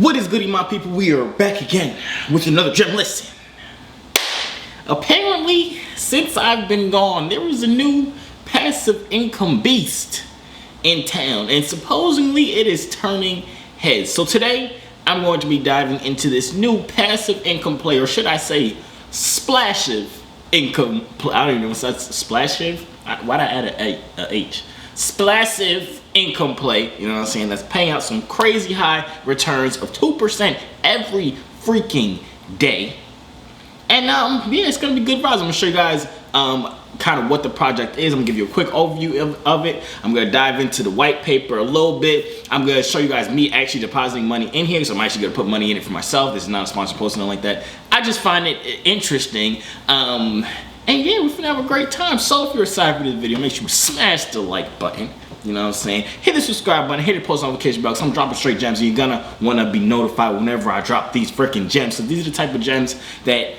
What is goody, my people? We are back again with another gem listing. Apparently, since I've been gone, there was a new passive income beast in town, and supposedly it is turning heads. So today, I'm going to be diving into this new passive income play, or should I say, Splassive income play. I don't even know if that's Splassive. Why'd I add a H? Splassive income play, you know what I'm saying, that's paying out some crazy high returns of 2% every freaking day. And yeah, it's gonna be good vibes. I'm gonna show you guys kind of what the project is. I'm gonna give you a quick overview of it. I'm gonna dive into the white paper a little bit. I'm gonna show you guys me actually depositing money in here, so I'm actually gonna put money in it for myself. This is not a sponsored post, nothing like that. I just find it interesting. And yeah, we're gonna have a great time. So if you're excited for this video, make sure you smash the like button. You know what I'm saying? Hit the subscribe button, hit the post notification bell, because I'm dropping straight gems, and you're gonna wanna be notified whenever I drop these freaking gems. So these are the type of gems that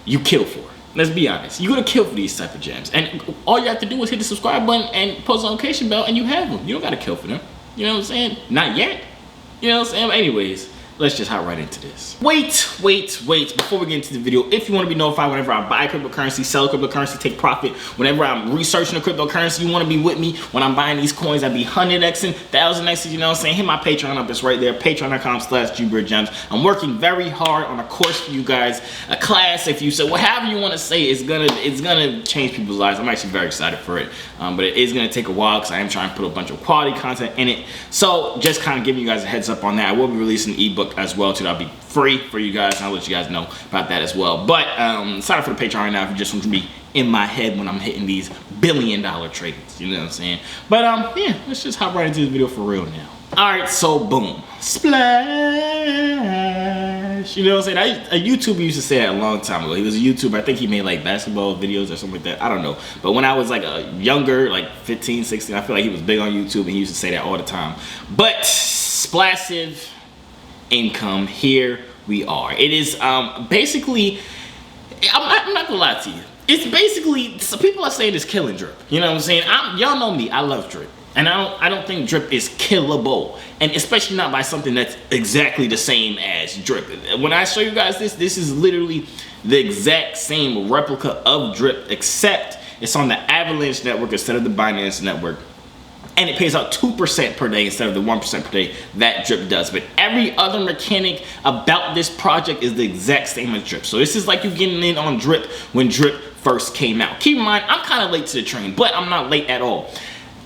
you kill for. Let's be honest. You're gonna kill for these type of gems. And all you have to do is hit the subscribe button and post notification bell, and you have them. You don't gotta kill for them. You know what I'm saying? Not yet. You know what I'm saying? But anyways, let's just hop right into this. Wait. Before we get into the video, if you want to be notified whenever I buy cryptocurrency, sell cryptocurrency, take profit, whenever I'm researching a cryptocurrency, you want to be with me when I'm buying these coins, I'd be 100xing, 1000xing, you know what I'm saying? Hit my Patreon up, it's right there, patreon.com/Joovier. I'm working very hard on a course for you guys, a class, if you say, whatever you want to say, it's gonna change people's lives. I'm actually very excited for it, but it is gonna take a while because I am trying to put a bunch of quality content in it. So just kind of giving you guys a heads up on that. I will be releasing an ebook as well too. That'll be free for you guys, and I'll let you guys know about that as well. But sign up for the Patreon right now if you just want to be in my head when I'm hitting these billion-dollar trades. You know what I'm saying? But yeah, let's just hop right into this video for real now. Alright, so boom. Splash. You know what I'm saying? A YouTuber used to say that a long time ago. He was a YouTuber. I think he made like basketball videos or something like that. I don't know. But when I was like a younger, like 15, 16, I feel like he was big on YouTube, and he used to say that all the time. But Splassive income, here we are. It is basically, I'm not gonna lie to you, it's basically, so people are saying it's killing drip. You know what I'm saying? Y'all know me, I love drip, and I don't think drip is killable, and especially not by something that's exactly the same as drip. When I show you guys this is literally the exact same replica of drip, except it's on the Avalanche network instead of the Binance network. And it pays out 2% per day instead of the 1% per day that drip does. But every other mechanic about this project is the exact same as drip. So this is like you getting in on drip when drip first came out. Keep in mind, I'm kind of late to the train, but I'm not late at all.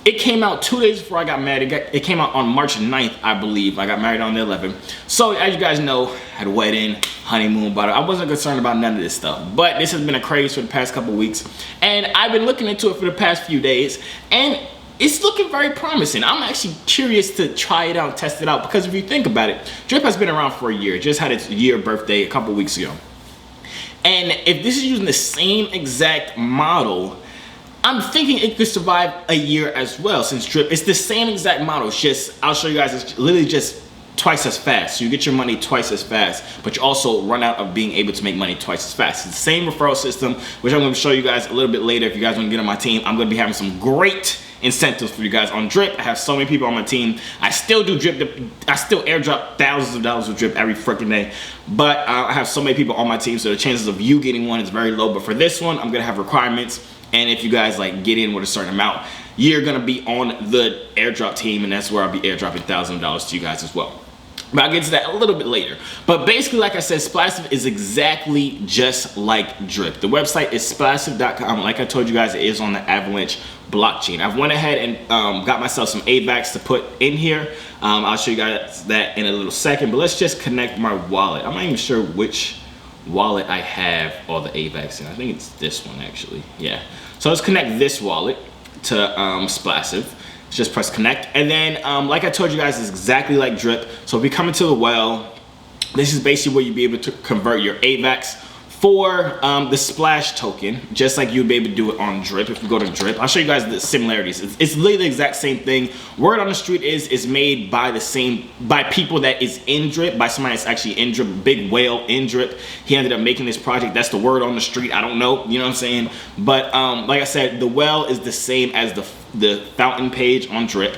It came out 2 days before I got married. It came out on March 9th, I believe. I got married on the 11th. So as you guys know, had a wedding, honeymoon, but I wasn't concerned about none of this stuff. But this has been a craze for the past couple weeks, and I've been looking into it for the past few days, and it's looking very promising. I'm actually curious to try it out, test it out, because if you think about it, drip has been around for a year. It just had its year birthday a couple weeks ago. And if this is using the same exact model, I'm thinking it could survive a year as well, since drip, it's the same exact model. It's just, I'll show you guys, it's literally just twice as fast. So you get your money twice as fast, but you also run out of being able to make money twice as fast. It's the same referral system, which I'm gonna show you guys a little bit later. If you guys wanna get on my team, I'm gonna be having some great incentives for you guys on drip. I have so many people on my team. I still do drip. I still airdrop thousands of dollars of drip every freaking day, but I have so many people on my team, so the chances of you getting one is very low. But for this one, I'm gonna have requirements, and if you guys like get in with a certain amount, you're gonna be on the airdrop team, and that's where I'll be airdropping thousands of dollars to you guys as well. But I'll get to that a little bit later. But basically, like I said, Splassive is exactly just like drip. The website is splassive.com. Like I told you guys, it is on the Avalanche blockchain. I've went ahead and got myself some AVAX to put in here. I'll show you guys that in a little second, but let's just connect my wallet. I'm not even sure which wallet I have all the AVAX in. I think it's this one actually. Yeah. So let's connect this wallet to Splassive. Just press connect, and then like I told you guys, it's exactly like drip. So if you come into the well, this is basically where you'll be able to convert your AVAX for the splash token, just like you'd be able to do it on drip. If you go to drip, I'll show you guys the similarities. It's literally the exact same thing. Word on the street is made by by people that is in drip, by somebody that's actually in drip, big whale in drip. He ended up making this project. That's the word on the street. I don't know, you know what I'm saying? But like I said, the well is the same as the fountain page on drip,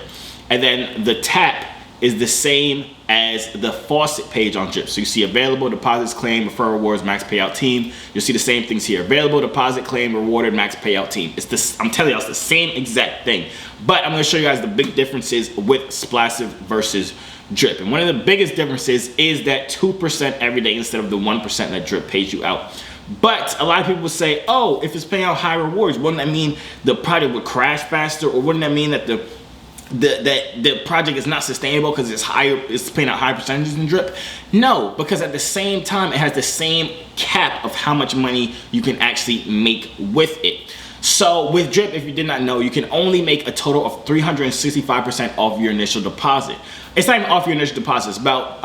and then the tap is the same as the faucet page on Drip. So you see available, deposits, claim, referral rewards, max payout team. You'll see the same things here. Available, deposit, claim, rewarded, max payout team. It's this, I'm telling you, it's the same exact thing. But I'm gonna show you guys the big differences with Splassive versus Drip. And one of the biggest differences is that 2% every day instead of the 1% that Drip pays you out. But a lot of people say, oh, if it's paying out high rewards, wouldn't that mean the project would crash faster? Or wouldn't that mean that the project is not sustainable because it's paying out high percentages in Drip? No, because at the same time, it has the same cap of how much money you can actually make with it. So with Drip, if you did not know, you can only make a total of 365% of your initial deposit. It's not even off your initial deposit. It's about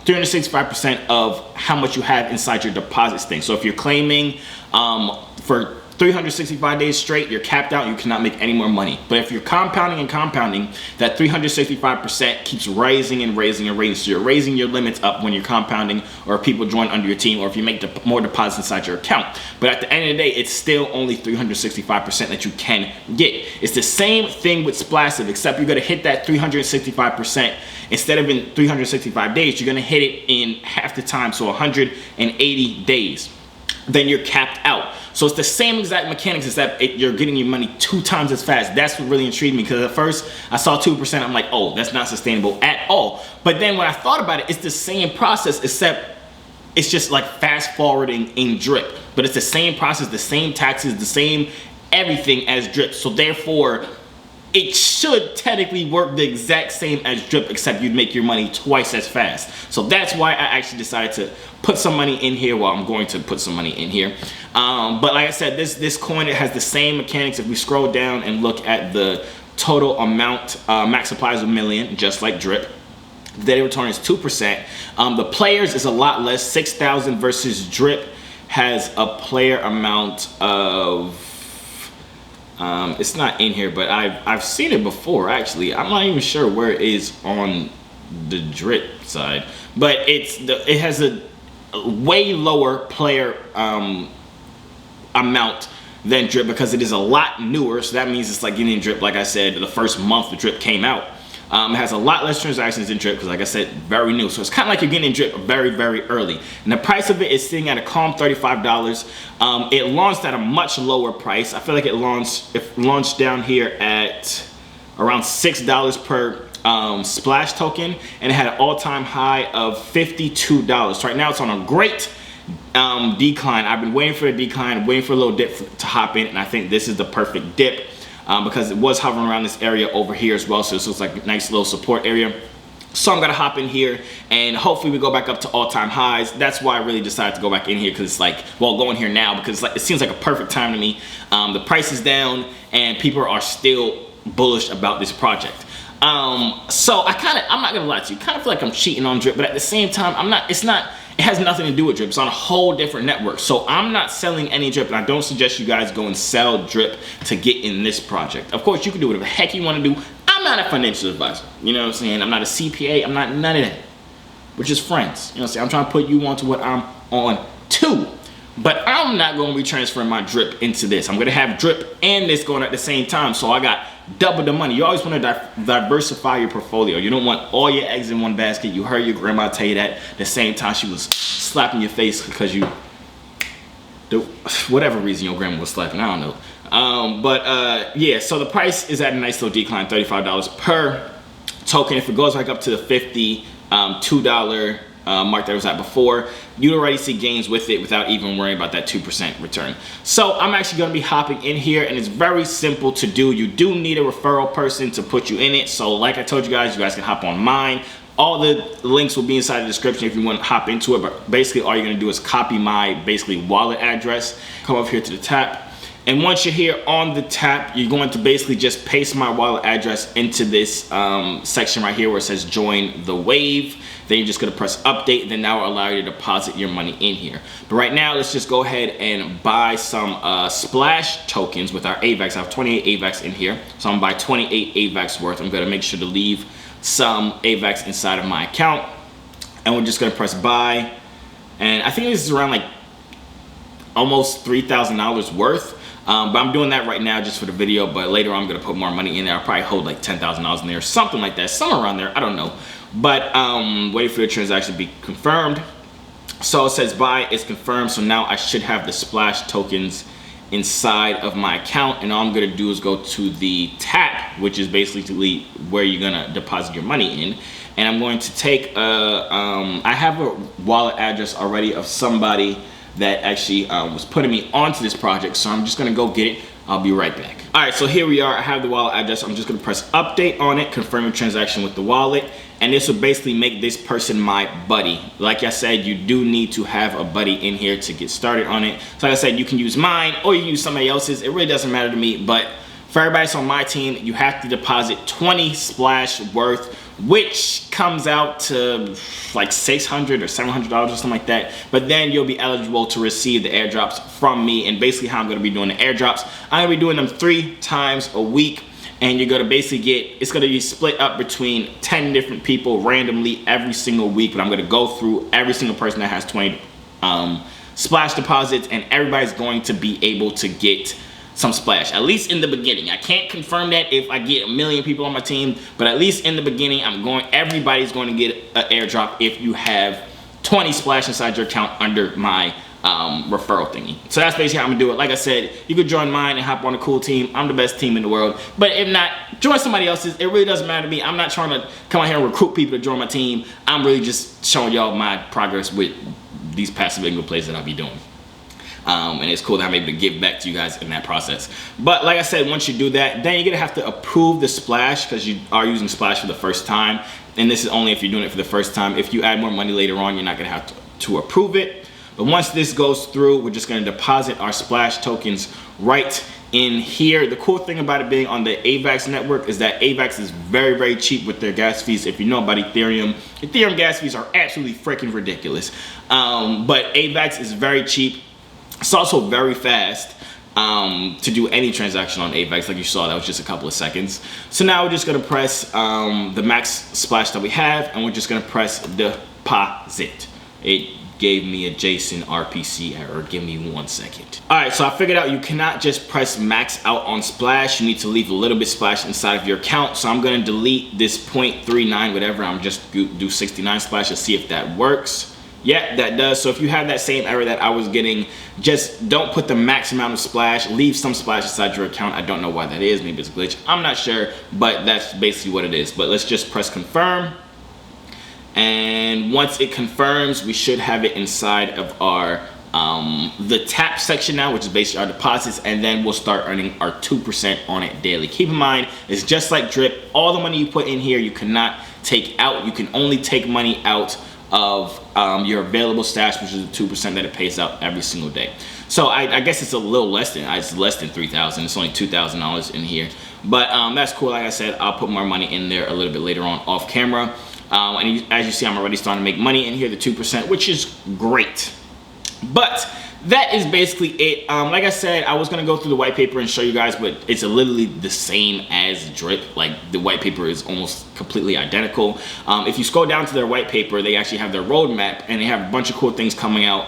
365% of how much you have inside your deposits thing. So if you're claiming for 365 days straight, you're capped out, you cannot make any more money. But if you're compounding and compounding, that 365% keeps raising and raising and raising. So you're raising your limits up when you're compounding, or if people join under your team, or if you make more deposits inside your account. But at the end of the day, it's still only 365% that you can get. It's the same thing with Splassive, except you're gonna hit that 365%. Instead of in 365 days, you're gonna hit it in half the time, so 180 days. Then you're capped out. So it's the same exact mechanics, except you're getting your money 2 times as fast. That's what really intrigued me, because at first I saw 2%, I'm like, oh, that's not sustainable at all. But then when I thought about it, it's the same process, except it's just like fast forwarding in Drip. But it's the same process, the same taxes, the same everything as Drip. So therefore, it should technically work the exact same as Drip, except you'd make your money twice as fast. So that's why I actually decided to put some money in here. Well, I'm going to put some money in here. But like I said, this coin, it has the same mechanics. If we scroll down and look at the total amount, max supply is 1 million, just like Drip. The daily return is 2%. The players is a lot less, 6,000 versus Drip has a player amount of, it's not in here, but I've seen it before actually. I'm not even sure where it is on the Drip side, but it has a way lower player amount than Drip, because it is a lot newer. So that means it's like getting Drip, like I said, the first month the Drip came out. It has a lot less transactions than Drip, because like I said, very new. So it's kind of like you're getting Drip very, very early. And the price of it is sitting at a calm $35. It launched at a much lower price. I feel like it launched down here at around $6 per splash token, and it had an all-time high of $52. So right now it's on a great decline. I've been waiting for the decline, waiting for a little dip to hop in, and I think this is the perfect dip. Because it was hovering around this area over here as well, so this looks like a nice little support area. So I'm gonna hop in here, and hopefully we go back up to all-time highs. That's why I really decided to go back in here, because it's like, well, go in here now, because it seems like a perfect time to me. The price is down, and people are still bullish about this project. So I'm not gonna lie to you, kind of feel like I'm cheating on Drip, but at the same time, it has nothing to do with Drip. It's on a whole different network. So I'm not selling any Drip, and I don't suggest you guys go and sell Drip to get in this project. Of course, you can do whatever the heck you want to do. I'm not a financial advisor. You know what I'm saying? I'm not a CPA. I'm not none of that. We're just friends. You know what I'm saying? I'm trying to put you onto what I'm on too. But I'm not going to be transferring my Drip into this. I'm going to have Drip and this going at the same time. So I got double the money. You always want to diversify your portfolio. You don't want all your eggs in one basket. You heard your grandma tell you that. At the same time, she was slapping your face because you, whatever reason your grandma was slapping, I don't know. Yeah, so the price is at a nice little decline, $35 per token. If it goes back up to the $52 mark that was at before, you'd already see gains with it without even worrying about that 2% return. So I'm actually going to be hopping in here, and it's very simple to do. You do need a referral person to put you in it. So like I told you guys can hop on mine. All the links will be inside the description if you want to hop into it, but basically all you're going to do is copy my wallet address, come up here to the tap. And once you're here on the tap, you're going to basically just paste my wallet address into this section right here where it says join the wave. Then you're just going to press update, and then that will allow you to deposit your money in here. But right now, let's just go ahead and buy some Splash tokens with our AVAX. I have 28 AVAX in here, so I'm going to buy 28 AVAX worth. I'm going to make sure to leave some AVAX inside of my account, and we're just going to press buy. And I think this is around like almost $3,000 worth. But I'm doing that right now just for the video, but later on I'm going to put more money in there. I'll probably hold like $10,000 in there, something like that, somewhere around there, I don't know. But waiting for the transaction to be confirmed. So it says buy is confirmed. So now I should have the Splash tokens inside of my account, and all I'm gonna do is go to the tap, which is basically where you're gonna deposit your money in, and I'm going to take I have a wallet address already of somebody that actually was putting me onto this project, so I'm just gonna go get it. I'll be right back. All right, so here we are. I have the wallet address. I'm just gonna press update on it, confirming transaction with the wallet, and this will basically make this person my buddy. Like I said, you do need to have a buddy in here to get started on it. So like I said, you can use mine or you can use somebody else's. It really doesn't matter to me, but for everybody that's on my team, you have to deposit 20 Splash worth, which comes out to like $600 or $700 or something like that. But then you'll be eligible to receive the airdrops from me. And basically how I'm gonna be doing the airdrops, I'm gonna be doing them 3 times a week. And you're gonna basically get, it's gonna be split up between 10 different people randomly every single week. But I'm gonna go through every single person that has 20 Splash deposits, and everybody's going to be able to get some Splash, at least in the beginning. I can't confirm that if I get 1 million people on my team, but at least in the beginning, everybody's going to get an airdrop if you have 20 Splash inside your account under my referral thingy. So that's basically how I'm gonna do it. Like I said, you could join mine and hop on a cool team. I'm the best team in the world. But if not, join somebody else's. It really doesn't matter to me. I'm not trying to come out here and recruit people to join my team. I'm really just showing y'all my progress with these passive income plays that I'll be doing. And it's cool that I'm able to give back to you guys in that process. But like I said, once you do that, then you're gonna have to approve the Splash, because you are using Splash for the first time. And this is only if you're doing it for the first time. If you add more money later on, you're not gonna have to approve it. But once this goes through, we're just gonna deposit our Splash tokens right in here. The cool thing about it being on the AVAX network is that AVAX is very, very cheap with their gas fees. If you know about Ethereum gas fees are absolutely freaking ridiculous. But AVAX is very cheap. It's also very fast to do any transaction on AVAX. Like you saw, that was just a couple of seconds. So now we're just gonna press the max Splash that we have, and we're just gonna press deposit. It gave me a JSON RPC error. Give me 1 second. All right, so I figured out you cannot just press max out on Splash. You need to leave a little bit Splash inside of your account. So I'm gonna delete this 0.39 whatever. I'm just do 69 Splash to see if that works. Yeah, that does. So if you have that same error that I was getting, just don't put the max amount of Splash. Leave some Splash inside your account. I don't know why that is. Maybe it's a glitch. I'm not sure, but that's basically what it is. But let's just press confirm. And once it confirms, we should have it inside of our the tap section now, which is basically our deposits, and then we'll start earning our 2% on it daily. Keep in mind, it's just like Drip. All the money you put in here, you cannot take out. You can only take money out of your available stash, which is the 2% that it pays out every single day. So I guess it's a little less than, it's less than $3,000. It's only $2,000 in here. But that's cool. Like I said, I'll put more money in there a little bit later on off camera. And as you see, I'm already starting to make money in here, the 2%, which is great. But that is basically it. Like I said, I was gonna go through the white paper and show you guys, but it's literally the same as Drip. Like, the white paper is almost completely identical. If you scroll down to their white paper, they actually have their roadmap, and they have a bunch of cool things coming out.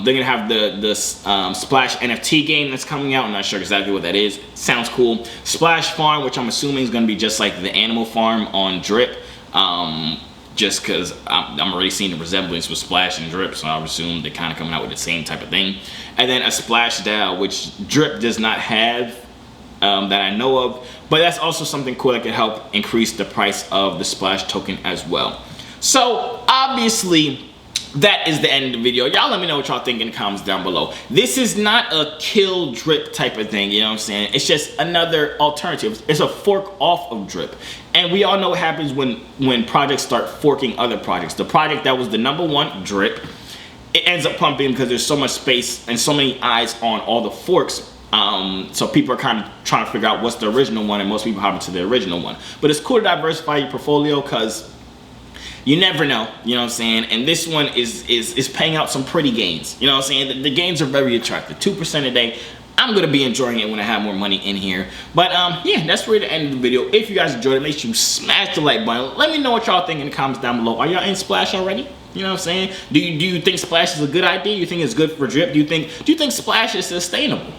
They're gonna have the Splash NFT game that's coming out. I'm not sure exactly what that is. Sounds cool. Splash Farm, which I'm assuming is gonna be just like the Animal Farm on Drip. Just because I'm already seeing the resemblance with Splash and Drip, so I would assume they're kind of coming out with the same type of thing. And then a Splash DAO, which Drip does not have that I know of, but that's also something cool that could help increase the price of the Splash token as well. So obviously, that is the end of the video. Y'all let me know what y'all think in the comments down below. This is not a kill Drip type of thing, you know what I'm saying? It's just another alternative. It's a fork off of Drip. And we all know what happens when projects start forking other projects. The project that was the #1, Drip, it ends up pumping because there's so much space and so many eyes on all the forks. So people are kind of trying to figure out what's the original one, and most people hop into the original one. But it's cool to diversify your portfolio because you never know, you know what I'm saying? And this one is paying out some pretty gains. You know what I'm saying? The gains are very attractive. 2% a day. I'm gonna be enjoying it when I have more money in here. But yeah, that's really the end of the video. If you guys enjoyed it, make sure you smash the like button. Let me know what y'all think in the comments down below. Are y'all in Splash already? You know what I'm saying? Do you think Splash is a good idea? You think it's good for Drip? Do you think Splash is sustainable?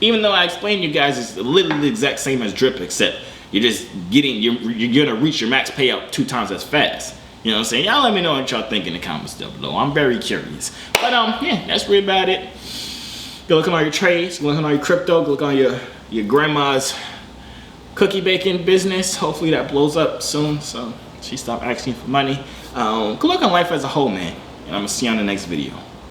Even though I explained to you guys it's literally the exact same as Drip, except you're just getting, you're gonna reach your max payout 2 times as fast. You know what I'm saying? Y'all let me know what y'all think in the comments down below. I'm very curious. But yeah, that's really about it. Go look on all your trades, go look on all your crypto, go look on your grandma's cookie baking business. Hopefully that blows up soon, so she stopped asking for money. Go look on life as a whole, man. And I'm gonna see you on the next video.